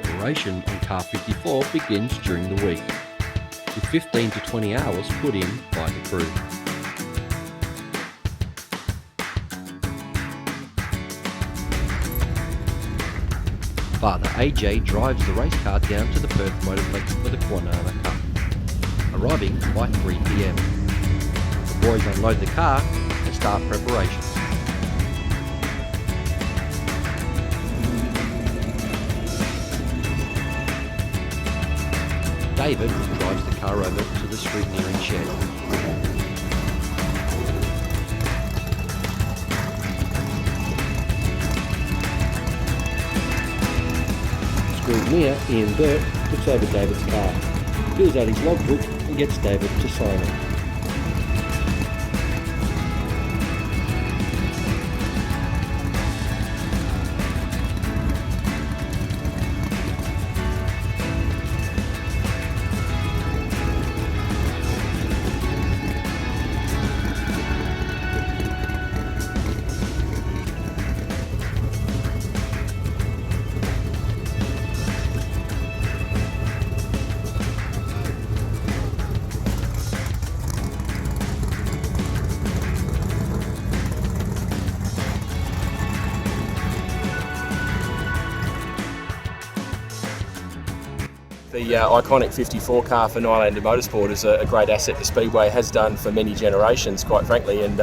Preparation on car 54 begins during the week, with 15 to 20 hours put in by the crew. Father AJ drives the race car down to the Perth Motorplex for the Kwinana Cup, arriving by 3 PM. The boys unload the car and start preparations. David drives the car over to the scrutineering shed. Scrutineer Ian Dirt looks over David's car, fills out his logbook and gets David to sign it. The iconic 54 car for Nylander Motorsport is a great asset the Speedway has done for many generations, quite frankly. And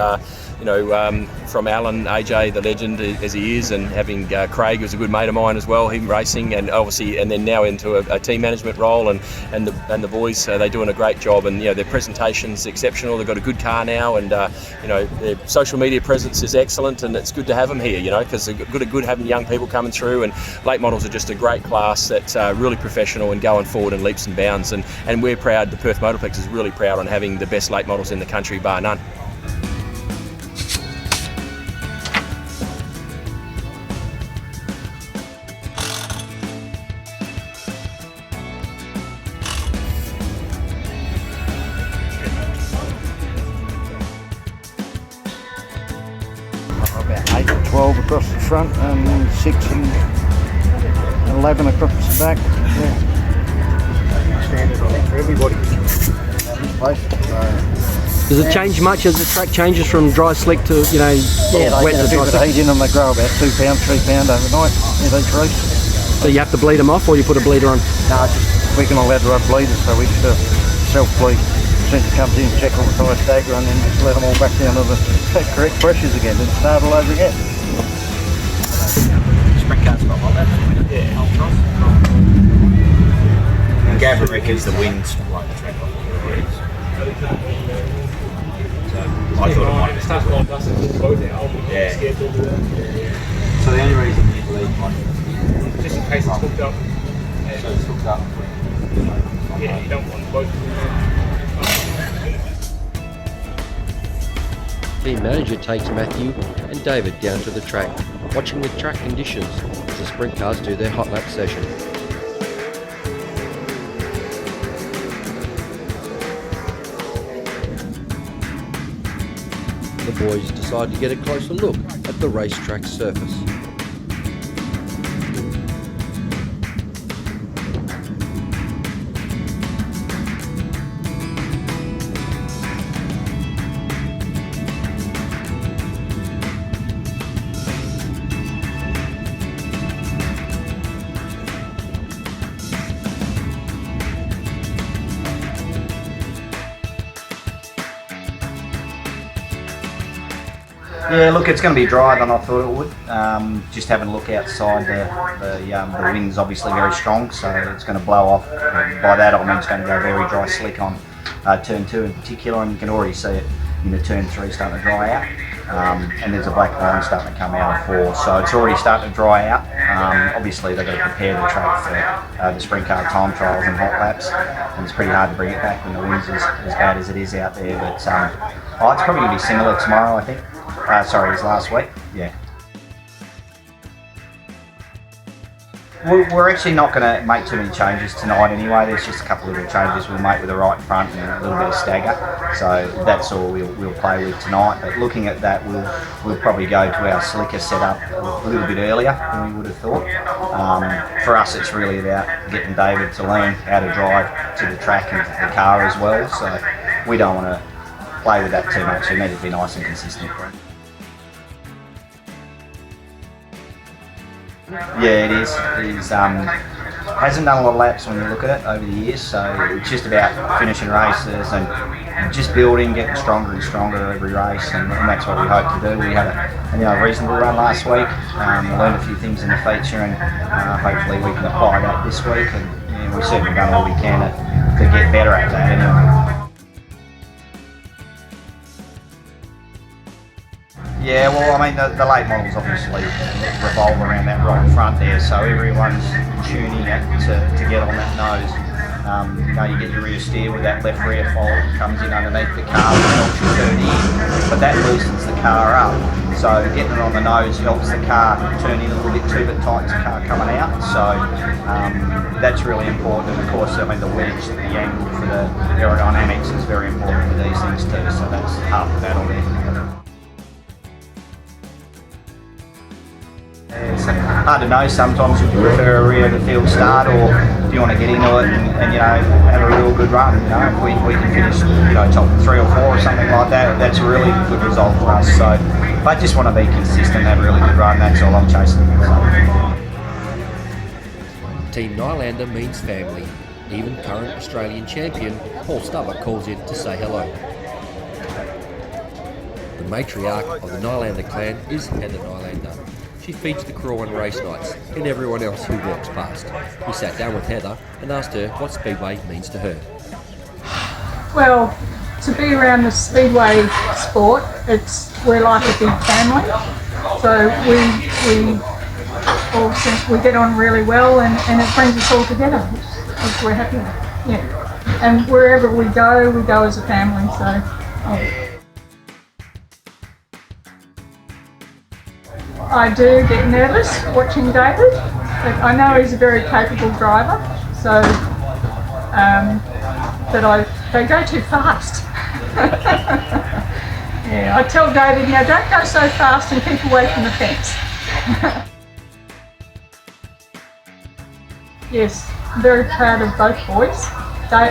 from Alan, AJ, the legend as he is, and having Craig, who's a good mate of mine as well, him racing, and obviously, and then now into a team management role, and the boys, they're doing a great job. And their presentation's exceptional. They've got a good car now, and their social media presence is excellent, and it's good to have them here. Because it's good having young people coming through, and late models are just a great class that's really professional and going forward in leaps and bounds, and we're proud, the Perth Motorplex is really proud on having the best late models in the country, bar none. About 8 or 12 across the front and 6 and 11 across the back. Yeah. Standard on it for everybody. Does it change much as the track changes from dry slick to they wet get to a dry bit of slick? heat in them. They grow about £2, £3 overnight in each race. So you have to bleed them off, or you put a bleeder on? No, we can allowed to run bleeders, so we just self-bleed. Centre comes in, check all the tyre stagger, and then just let them all back down to the correct pressures again and start all over again. Sprint car's got like that. Yeah. And Gavin reckons the wind's like the track off. So I thought it might be. Yeah. So the only reason you believe one, just in case it's hooked up. So it's hooked up. Yeah, you don't want both. Team manager takes Matthew and David down to the track, watching the track conditions as the sprint cars do their hot lap session. The boys decide to get a closer look at the racetrack surface. yeah, look, it's going to be drier than I thought it would. Just having a look outside, the wind's obviously very strong, so it's going to blow off. By that I mean it's going to go very dry slick on turn 2 in particular, and you can already see it in the turn 3 starting to dry out. And there's a black line starting to come out of 4, so it's already starting to dry out. Obviously they've got to prepare the track for the sprint car time trials and hot laps, and it's pretty hard to bring it back when the wind's as bad as it is out there. But it's probably going to be similar tomorrow, I think. Sorry, it's last week. Yeah. We're actually not going to make too many changes tonight anyway. There's just a couple of little changes we'll make with the right front and a little bit of stagger. So that's all we'll play with tonight. But looking at that, we'll probably go to our slicker setup a little bit earlier than we would have thought. For us, it's really about getting David to learn how to drive to the track and to the car as well. So we don't want to play with that too much. We need to be nice and consistent. Yeah, it is. He's hasn't done a lot of laps when you look at it over the years, so it's just about finishing races and just building, getting stronger and stronger every race, and that's what we hope to do. We had a reasonable run last week, learned a few things in the feature, and hopefully we can apply that this week, and we've certainly done all we can to get better at that anyway. Yeah, well, I mean, the late models obviously revolve around that right front there, so everyone's tuning it to get on that nose. You get your rear steer with that left rear fold that comes in underneath the car and helps you turn in, but that loosens the car up. So getting it on the nose helps the car turn in a little bit too, but tightens the car coming out. So that's really important. And of course, I mean, the wedge, the angle for the aerodynamics is very important for these things too. So that's half the battle there. It's hard to know sometimes if you prefer a rear of the field start or if you want to get into it and have a real good run. If we can finish top 3 or 4 or something like that, that's a really good result for us. So I just want to be consistent, have a really good run. That's all I'm chasing. Team Nylander means family. Even current Australian champion Paul Stubber calls in to say hello. The matriarch of the Nylander clan is Heather Nylander. She feeds the crew on race nights and everyone else who walks past. We sat down with Heather and asked her what Speedway means to her. Well, to be around the Speedway sport, we're like a big family. So we get on really well and it brings us all together, which we're happy with. Yeah. And wherever we go as a family. So. Yeah. I do get nervous watching David, but I know he's a very capable driver, so but they go too fast. Yeah, I tell David, now don't go so fast and keep away from the fence. Yes, I'm very proud of both boys.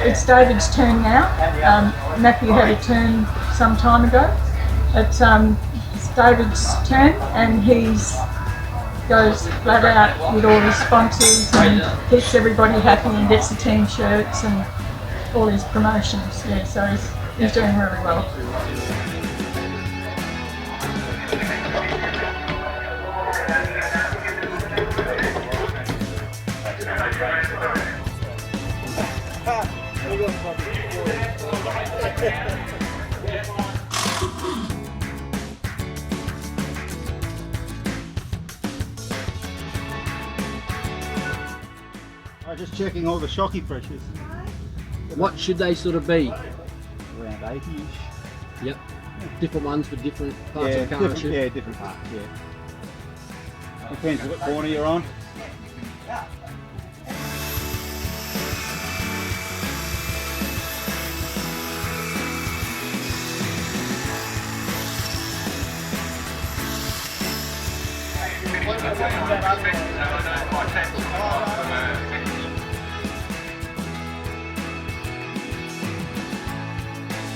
It's David's turn now. Matthew had a turn some time ago. It's David's turn, and goes flat out with all his sponsors and keeps everybody happy and gets the team shirts and all his promotions. Yeah, so he's doing really well. Just checking all the shocky pressures. What should they sort of be? Around 80-ish. Yep. Different ones for different parts of the car. Different parts, yeah. Depends what corner you're on.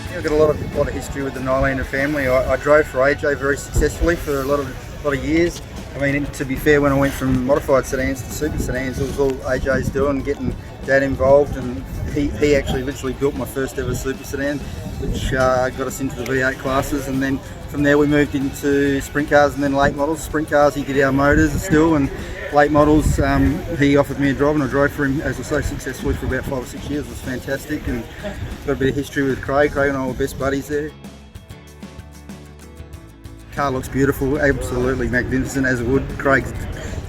I've got a lot of history with the Nylander family. I drove for AJ very successfully for a lot of years. I mean, to be fair, when I went from modified sedans to super sedans, it was all AJ's doing, getting Dad involved, and he actually literally built my first ever super sedan, which got us into the V8 classes, and then from there we moved into sprint cars and then late models. Sprint cars, he did our motors still, and late models, he offered me a drive, and I drove for him, as I say, successfully for about 5 or 6 years. It was fantastic, and got a bit of history with Craig. Craig and I were best buddies there. Car looks beautiful, absolutely magnificent, as it would. Craig's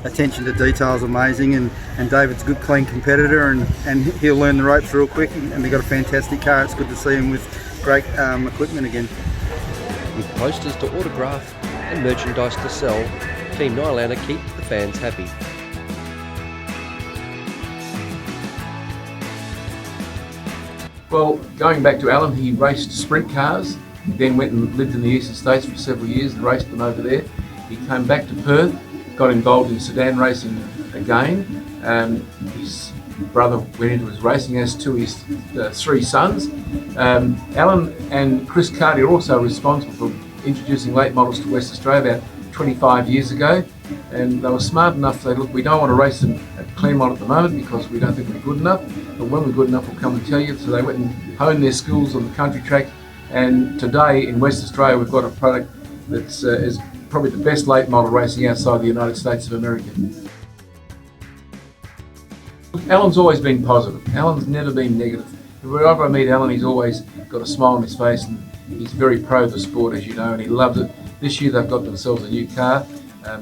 attention to detail is amazing, and David's a good, clean competitor, and he'll learn the ropes real quick, and they've got a fantastic car. It's good to see him with great equipment again. With posters to autograph and merchandise to sell, Team Nylander keep the fans happy. Well, going back to Alan, he raced sprint cars, then went and lived in the eastern states for several years and raced them over there. He came back to Perth, got involved in sedan racing again. His brother went into his racing, as to his 3 sons. Alan and Chris Carty are also responsible for introducing late models to West Australia about 25 years ago, and they were smart enough to say, look, we don't want to race them at Claremont at the moment because we don't think we're good enough, but when we're good enough we'll come and tell you. So they went and honed their skills on the country track, and today in West Australia we've got a product that's is probably the best late model racing outside the United States of America. Alan's always been positive. Alan's never been negative. Wherever I meet Alan, he's always got a smile on his face, and he's very pro of the sport, as you know, and he loves it. This year they've got themselves a new car.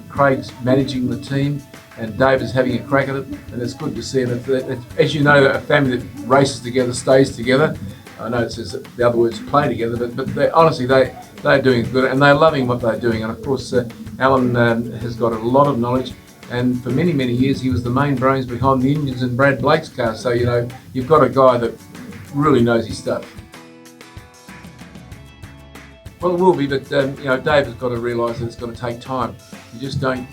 Craig's managing the team, and David's having a crack at it, and it's good to see it. As you know, a family that races together stays together. I know it says the other words play together, but honestly they're doing good, and they're loving what they're doing. And of course, Alan has got a lot of knowledge, and for many, many years he was the main brains behind the engines in Brad Blake's car. So, you know, you've got a guy that really knows his stuff. Well, it will be, but you know, Dave has got to realise that it's going to take time. You just don't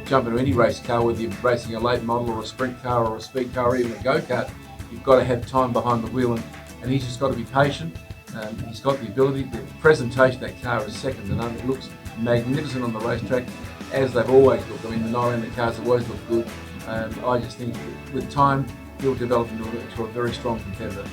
jump into any race car, whether you're racing a late model or a sprint car or a speed car or even a go-kart. You've got to have time behind the wheel, and he's just got to be patient. He's got the ability. The presentation of that car is second to none. It looks magnificent on the racetrack, as they've always looked. I mean, the Nylander cars have always looked good. I just think with time, he'll develop into a very strong competitor.